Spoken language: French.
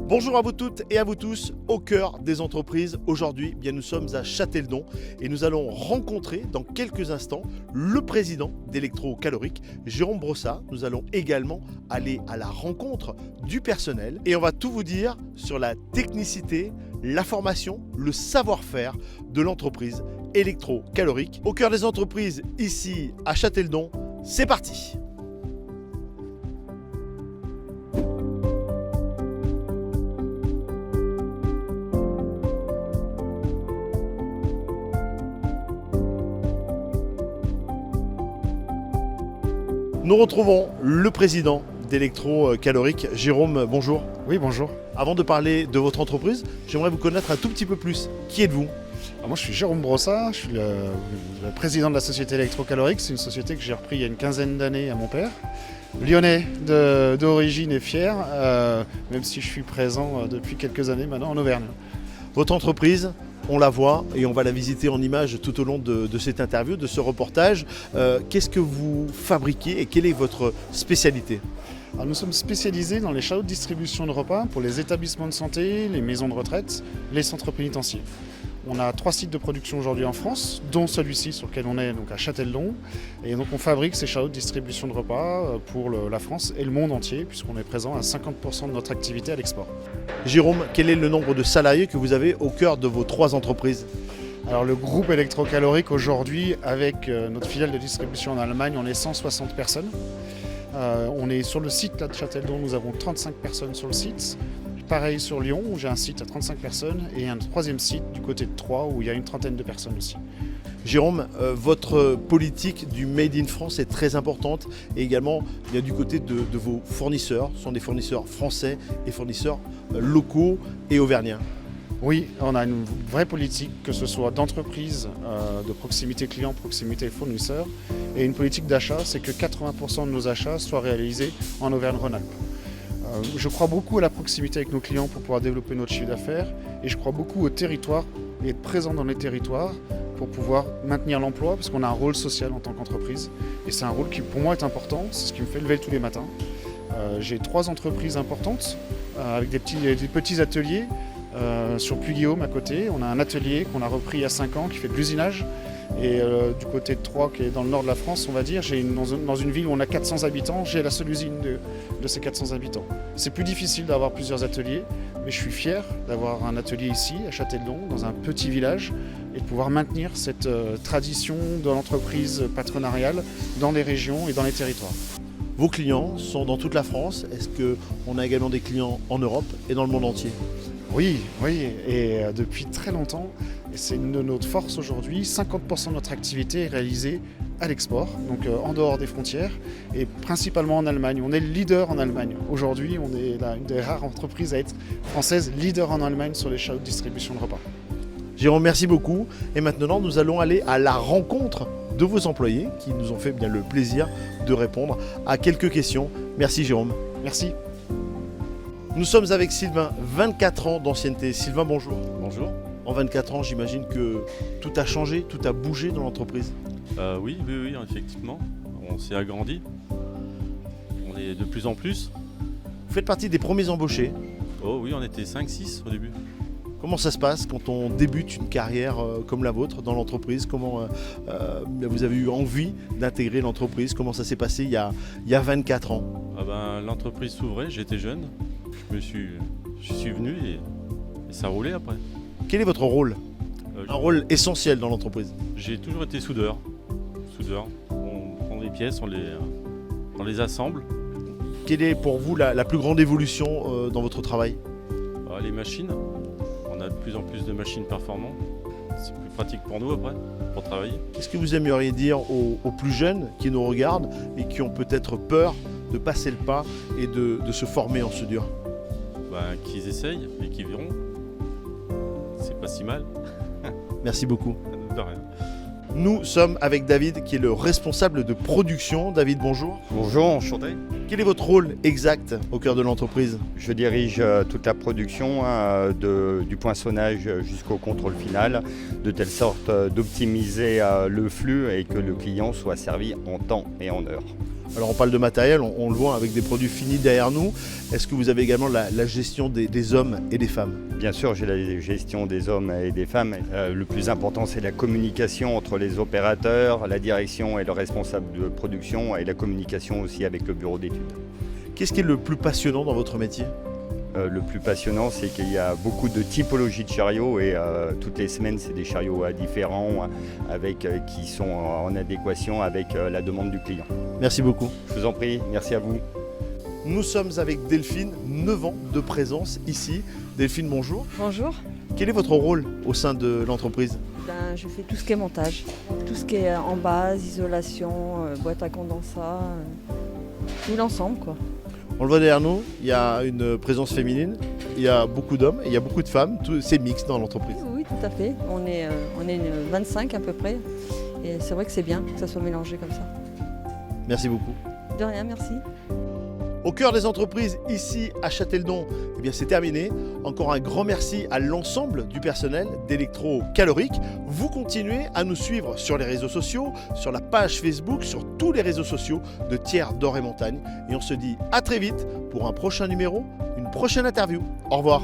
Bonjour à vous toutes et à vous tous, au cœur des entreprises. Aujourd'hui, bien, nous sommes à Châteldon et nous allons rencontrer dans quelques instants le président d'Electrocaloric, Jérôme Brossat. Nous allons également aller à la rencontre du personnel et on va tout vous dire sur la technicité, la formation, le savoir-faire de l'entreprise Electrocaloric. Au cœur des entreprises, ici à Châteldon, c'est parti! Nous retrouvons le président d'Electrocaloric, Jérôme, bonjour. Oui, bonjour. Avant de parler de votre entreprise, j'aimerais vous connaître un tout petit peu plus. Qui êtes-vous ? Moi, je suis Jérôme Brossat, je suis le président de la société Electrocaloric. C'est une société que j'ai repris il y a une quinzaine d'années à mon père. Lyonnais d'origine et fier, même si je suis présent depuis quelques années maintenant en Auvergne. Votre entreprise, on la voit et on va la visiter en images tout au long de cette interview, de ce reportage. Qu'est-ce que vous fabriquez et quelle est votre spécialité ? Alors, nous sommes spécialisés dans les chariots de distribution de repas pour les établissements de santé, les maisons de retraite, les centres pénitentiaires. On a 3 sites de production aujourd'hui en France, dont celui-ci sur lequel on est donc à Châteldon. Et donc on fabrique ces chariots de distribution de repas pour la France et le monde entier, puisqu'on est présent à 50% de notre activité à l'export. Jérôme, quel est le nombre de salariés que vous avez au cœur de vos 3 entreprises ? Alors le groupe Electrocaloric aujourd'hui, avec notre filiale de distribution en Allemagne, on est 160 personnes. On est sur le site là, de Châteldon, nous avons 35 personnes sur le site. Pareil sur Lyon, où j'ai un site à 35 personnes, et un 3e site du côté de Troyes, où il y a une trentaine de personnes aussi. Jérôme, votre politique du Made in France est très importante, et également bien, du côté de vos fournisseurs, ce sont des fournisseurs français et fournisseurs locaux et auvergnats. Oui, on a une vraie politique, que ce soit d'entreprise, de proximité client, proximité fournisseur, et une politique d'achat, c'est que 80% de nos achats soient réalisés en Auvergne-Rhône-Alpes. Je crois beaucoup à la proximité avec nos clients pour pouvoir développer notre chiffre d'affaires, et je crois beaucoup au territoire et être présent dans les territoires pour pouvoir maintenir l'emploi, parce qu'on a un rôle social en tant qu'entreprise, et c'est un rôle qui pour moi est important, c'est ce qui me fait lever tous les matins. J'ai 3 entreprises importantes avec des petits ateliers. Sur Puy-Guillaume à côté, on a un atelier qu'on a repris il y a 5 ans qui fait de l'usinage. Et du côté de Troyes, qui est dans le nord de la France, on va dire, dans une ville où on a 400 habitants, j'ai la seule usine de ces 400 habitants. C'est plus difficile d'avoir plusieurs ateliers, mais je suis fier d'avoir un atelier ici, à Châteldon, dans un petit village, et de pouvoir maintenir cette tradition de l'entreprise patronariale dans les régions et dans les territoires. Vos clients sont dans toute la France. Est-ce qu'on a également des clients en Europe et dans le monde entier ? Oui, et depuis très longtemps, et c'est une de nos forces aujourd'hui, 50% de notre activité est réalisée à l'export, donc en dehors des frontières, et principalement en Allemagne. On est le leader en Allemagne. Aujourd'hui, on est une des rares entreprises à être française leader en Allemagne sur les chariots de distribution de repas. Jérôme, merci beaucoup. Et maintenant, nous allons aller à la rencontre de vos employés qui nous ont fait bien le plaisir de répondre à quelques questions. Merci Jérôme. Merci. Nous sommes avec Sylvain, 24 ans d'ancienneté. Sylvain, bonjour. Bonjour. En 24 ans, j'imagine que tout a changé, tout a bougé dans l'entreprise. Oui, effectivement. On s'est agrandi. On est de plus en plus. Vous faites partie des premiers embauchés. Oh oui, on était 5-6 au début. Comment ça se passe quand on débute une carrière comme la vôtre dans l'entreprise ? Comment vous avez eu envie d'intégrer l'entreprise ? Comment ça s'est passé il y a 24 ans ? L'entreprise s'ouvrait, j'étais jeune. Je suis venu et ça roulait après. Quel est votre rôle ? Un rôle essentiel dans l'entreprise. J'ai toujours été soudeur. On prend des pièces, on les assemble. Quelle est pour vous la plus grande évolution dans votre travail ? Les machines. On a de plus en plus de machines performantes. C'est plus pratique pour nous après, pour travailler. Qu'est-ce que vous aimeriez dire aux plus jeunes qui nous regardent et qui ont peut-être peur de passer le pas et de se former en soudure ? Qu'ils essayent et qu'ils verront. C'est pas si mal. Merci beaucoup. De rien. Nous sommes avec David qui est le responsable de production. David, bonjour. Bonjour, enchanté. Quel est votre rôle exact au cœur de l'entreprise ? Je dirige toute la production du poinçonnage jusqu'au contrôle final, de telle sorte d'optimiser le flux et que le client soit servi en temps et en heure. Alors on parle de matériel, on le voit avec des produits finis derrière nous. Est-ce que vous avez également la gestion des hommes et des femmes? Bien sûr, j'ai la gestion des hommes et des femmes. Le plus important, c'est la communication entre les opérateurs, la direction et le responsable de production, et la communication aussi avec le bureau d'études. Qu'est-ce qui est le plus passionnant dans votre métier? Le plus passionnant, c'est qu'il y a beaucoup de typologies de chariots et toutes les semaines, c'est des chariots différents qui sont en adéquation avec la demande du client. Merci beaucoup. Je vous en prie, merci à vous. Nous sommes avec Delphine, 9 ans de présence ici. Delphine, bonjour. Bonjour. Quel est votre rôle au sein de l'entreprise? Je fais tout ce qui est montage, tout ce qui est en base, isolation, boîte à condensat, tout l'ensemble quoi. On le voit derrière nous, il y a une présence féminine, il y a beaucoup d'hommes, il y a beaucoup de femmes, c'est mixte dans l'entreprise. Oui, tout à fait. On est 25 à peu près. Et c'est vrai que c'est bien que ça soit mélangé comme ça. Merci beaucoup. De rien, merci. Au cœur des entreprises, ici à Châtellon, eh bien c'est terminé. Encore un grand merci à l'ensemble du personnel d'Electrocaloric. Vous continuez à nous suivre sur les réseaux sociaux, sur la page Facebook, sur tous les réseaux sociaux de Thiers d'Or et Montagne. Et on se dit à très vite pour un prochain numéro, une prochaine interview. Au revoir.